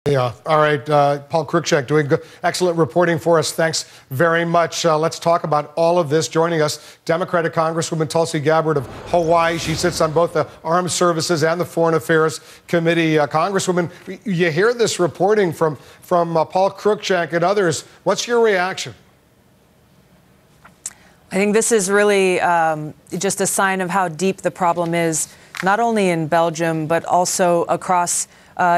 Yeah. All right. Paul Cruikshank doing good, excellent reporting for us. Thanks very much. Let's talk about all of this. Joining us, Democratic Congresswoman Tulsi Gabbard of Hawaii. She sits on both the Armed Services and the Foreign Affairs Committee. Congresswoman, you hear this reporting from Paul Cruikshank and others. What's your reaction? I think this is really just a sign of how deep the problem is, not only in Belgium, but also across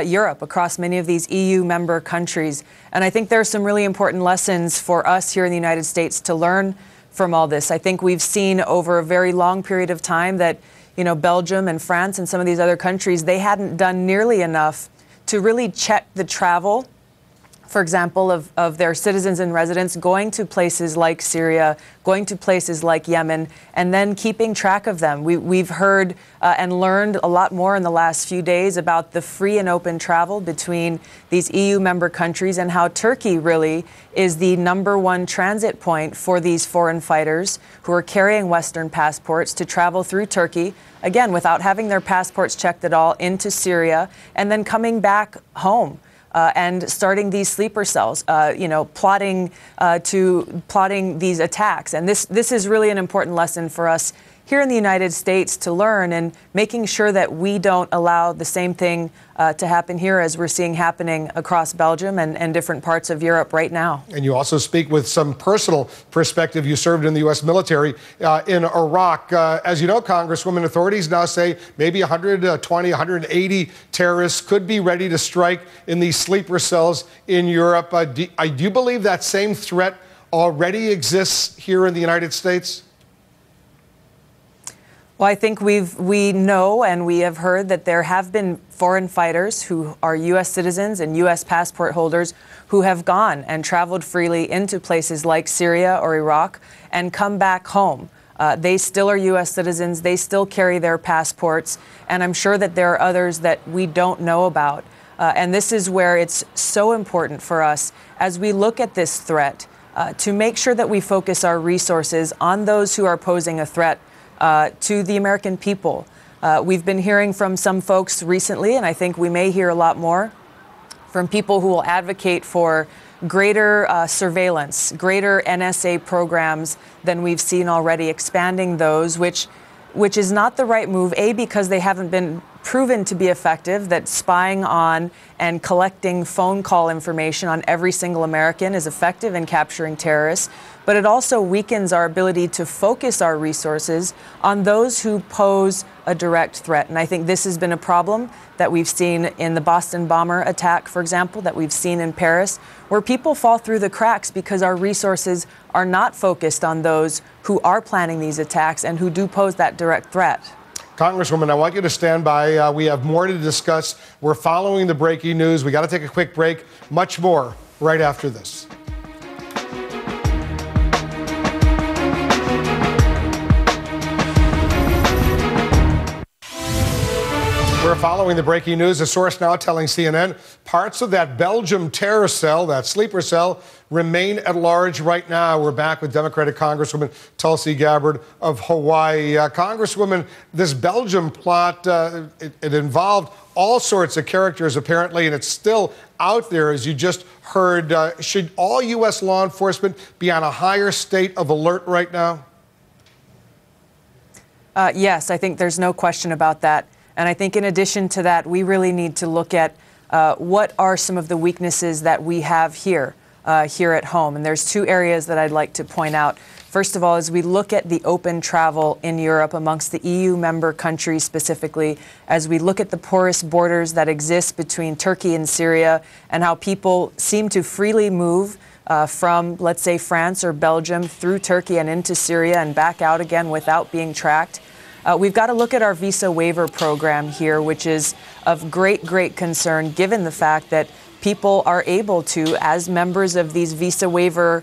Europe, across many of these EU member countries. And I think there are some really important lessons for us here in the United States to learn from all this. I think we've seen over a very long period of time that, Belgium and France and some of these other countries, they hadn't done nearly enough to really check the travel, for example, of their citizens and residents going to places like Syria, going to places like Yemen, and then keeping track of them. We've heard and learned a lot more in the last few days about the free and open travel between these EU member countries and how Turkey really is the #1 transit point for these foreign fighters who are carrying Western passports to travel through Turkey, again, without having their passports checked at all, into Syria, and then coming back home. And starting these sleeper cells, plotting these attacks. And this is really an important lesson for us here in the United States to learn, and making sure that we don't allow the same thing to happen here as we're seeing happening across Belgium and different parts of Europe right now. And you also speak with some personal perspective. You served in the U.S. military in Iraq. As you know, Congresswoman, authorities now say maybe 120, 180 terrorists could be ready to strike in these sleeper cells in Europe. Do you believe that same threat already exists here in the United States? Well, I think we know and we have heard that there have been foreign fighters who are U.S. citizens and U.S. passport holders who have gone and traveled freely into places like Syria or Iraq and come back home. They still are U.S. citizens. They still carry their passports. And I'm sure that there are others that we don't know about. And this is where it's so important for us as we look at this threat to make sure that we focus our resources on those who are posing a threat to the American people. We've been hearing from some folks recently, and I think we may hear a lot more from people who will advocate for greater surveillance, greater NSA programs than we've seen already, expanding those, which is not the right move, because they haven't been proven to be effective, that spying on and collecting phone call information on every single American is effective in capturing terrorists, but it also weakens our ability to focus our resources on those who pose a direct threat. And I think this has been a problem that we've seen in the Boston bomber attack, for example, that we've seen in Paris, where people fall through the cracks because our resources are not focused on those who are planning these attacks and who do pose that direct threat. Congresswoman, I want you to stand by. We have more to discuss. We're following the breaking news. We got to take a quick break. Much more right after this. We're following the breaking news. A source now telling CNN parts of that Belgium terror cell, that sleeper cell, remain at large right now. We're back with Democratic Congresswoman Tulsi Gabbard of Hawaii. Congresswoman, this Belgium plot, it involved all sorts of characters, apparently, and it's still out there, as you just heard. Should all U.S. law enforcement be on a higher state of alert right now? Yes, I think there's no question about that. And I think in addition to that, we really need to look at what are some of the weaknesses that we have here at home. And there's two areas that I'd like to point out. First of all, as we look at the open travel in Europe amongst the EU member countries specifically, as we look at the porous borders that exist between Turkey and Syria, and how people seem to freely move from, let's say, France or Belgium through Turkey and into Syria and back out again without being tracked. We've got to look at our visa waiver program here, which is of great concern, given the fact that people are able to, as members of these visa waiver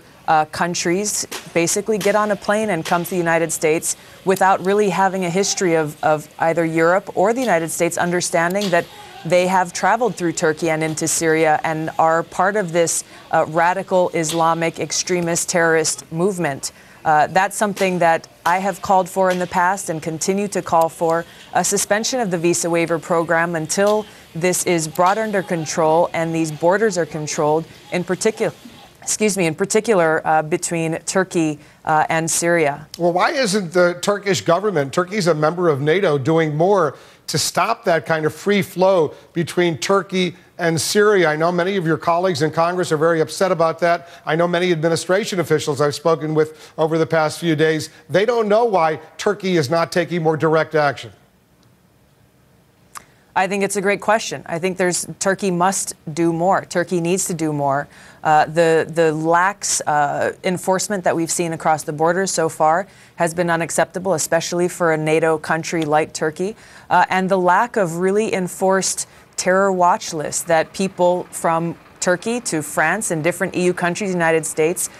countries, basically get on a plane and come to the United States without really having a history of either Europe or the United States understanding that they have traveled through Turkey and into Syria and are part of this radical Islamic extremist terrorist movement. That's something that I have called for in the past and continue to call for, a suspension of the visa waiver program until this is brought under control and these borders are controlled, in particular between Turkey and Syria. Well, why isn't the Turkish government, Turkey's a member of NATO, doing more to stop that kind of free flow between Turkey and Syria? I know many of your colleagues in Congress are very upset about that. I know many administration officials I've spoken with over the past few days. They don't know why Turkey is not taking more direct action. I think it's a great question. I think Turkey must do more. Turkey needs to do more. The lax enforcement that we've seen across the borders so far has been unacceptable, especially for a NATO country like Turkey. And the lack of really enforced terror watch lists that people from Turkey to France and different EU countries, United States,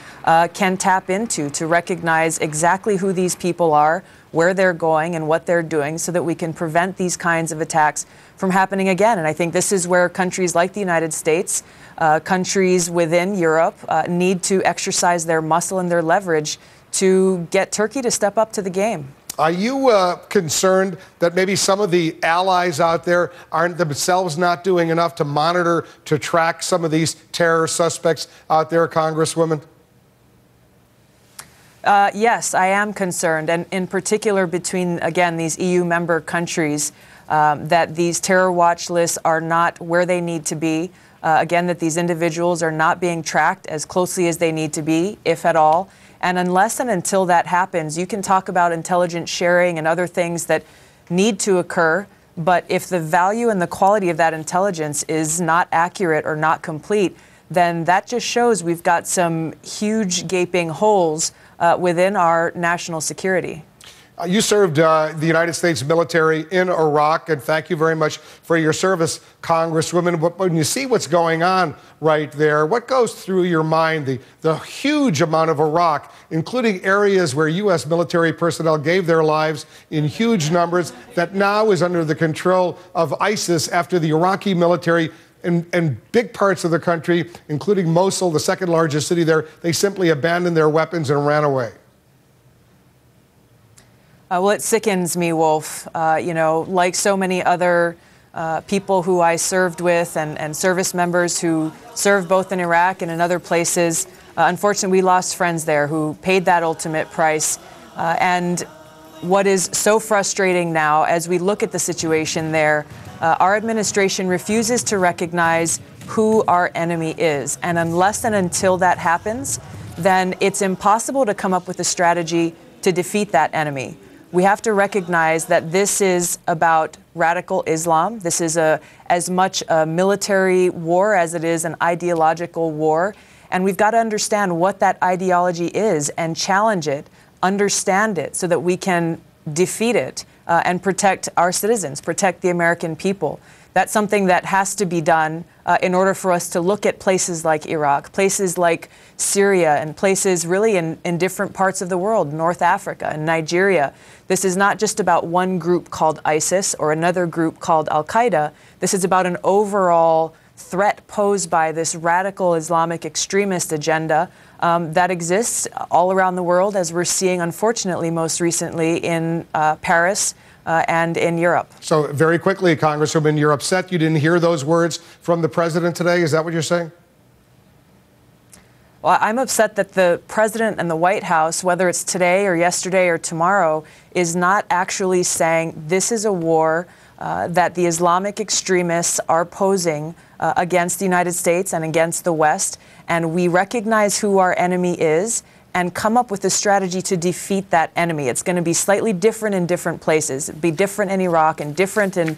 can tap into to recognize exactly who these people are, where they're going and what they're doing, so that we can prevent these kinds of attacks from happening again. And I think this is where countries like the United States, countries within Europe, need to exercise their muscle and their leverage to get Turkey to step up to the game. Are you concerned that maybe some of the allies out there aren't themselves not doing enough to monitor, to track some of these terror suspects out there, Congresswoman? Yes, I am concerned, and in particular between, again, these EU member countries, that these terror watch lists are not where they need to be. Again, that these individuals are not being tracked as closely as they need to be, if at all. And unless and until that happens, you can talk about intelligence sharing and other things that need to occur. But if the value and the quality of that intelligence is not accurate or not complete, then that just shows we've got some huge gaping holes within our national security. You served the United States military in Iraq, and thank you very much for your service, Congresswoman. When you see what's going on right there, what goes through your mind? The huge amount of Iraq, including areas where U.S. military personnel gave their lives in huge numbers, that now is under the control of ISIS after the Iraqi military and big parts of the country, including Mosul, the second largest city there, they simply abandoned their weapons and ran away. Well, it sickens me, Wolf. Like so many other people who I served with and service members who served both in Iraq and in other places, unfortunately, we lost friends there who paid that ultimate price. And what is so frustrating now, as we look at the situation there, our administration refuses to recognize who our enemy is. And unless and until that happens, then it's impossible to come up with a strategy to defeat that enemy. We have to recognize that this is about radical Islam. This is as much a military war as it is an ideological war. And we've got to understand what that ideology is and challenge it, understand it, so that we can defeat it and protect our citizens, protect the American people. That's something that has to be done in order for us to look at places like Iraq, places like Syria, and places really in different parts of the world, North Africa and Nigeria. This is not just about one group called ISIS or another group called Al-Qaeda. This is about an overall threat posed by this radical Islamic extremist agenda that exists all around the world, as we're seeing, unfortunately, most recently in Paris and in Europe. So very quickly, Congresswoman, you're upset you didn't hear those words from the president today? Is that what you're saying? Well, I'm upset that the president and the White House, whether it's today or yesterday or tomorrow, is not actually saying this is a war that the Islamic extremists are posing against the United States and against the West, and we recognize who our enemy is and come up with a strategy to defeat that enemy. It's going to be slightly different in different places. It'll be different in Iraq and different in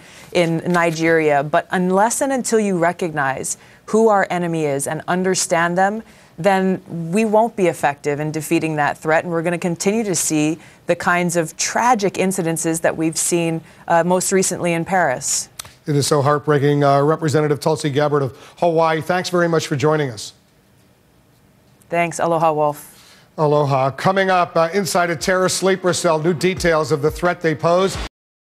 Nigeria. But unless and until you recognize who our enemy is and understand them, then we won't be effective in defeating that threat. And we're going to continue to see the kinds of tragic incidences that we've seen most recently in Paris. It is so heartbreaking. Representative Tulsi Gabbard of Hawaii, thanks very much for joining us. Thanks. Aloha, Wolf. Aloha. Coming up, inside a terror sleeper cell, new details of the threat they pose.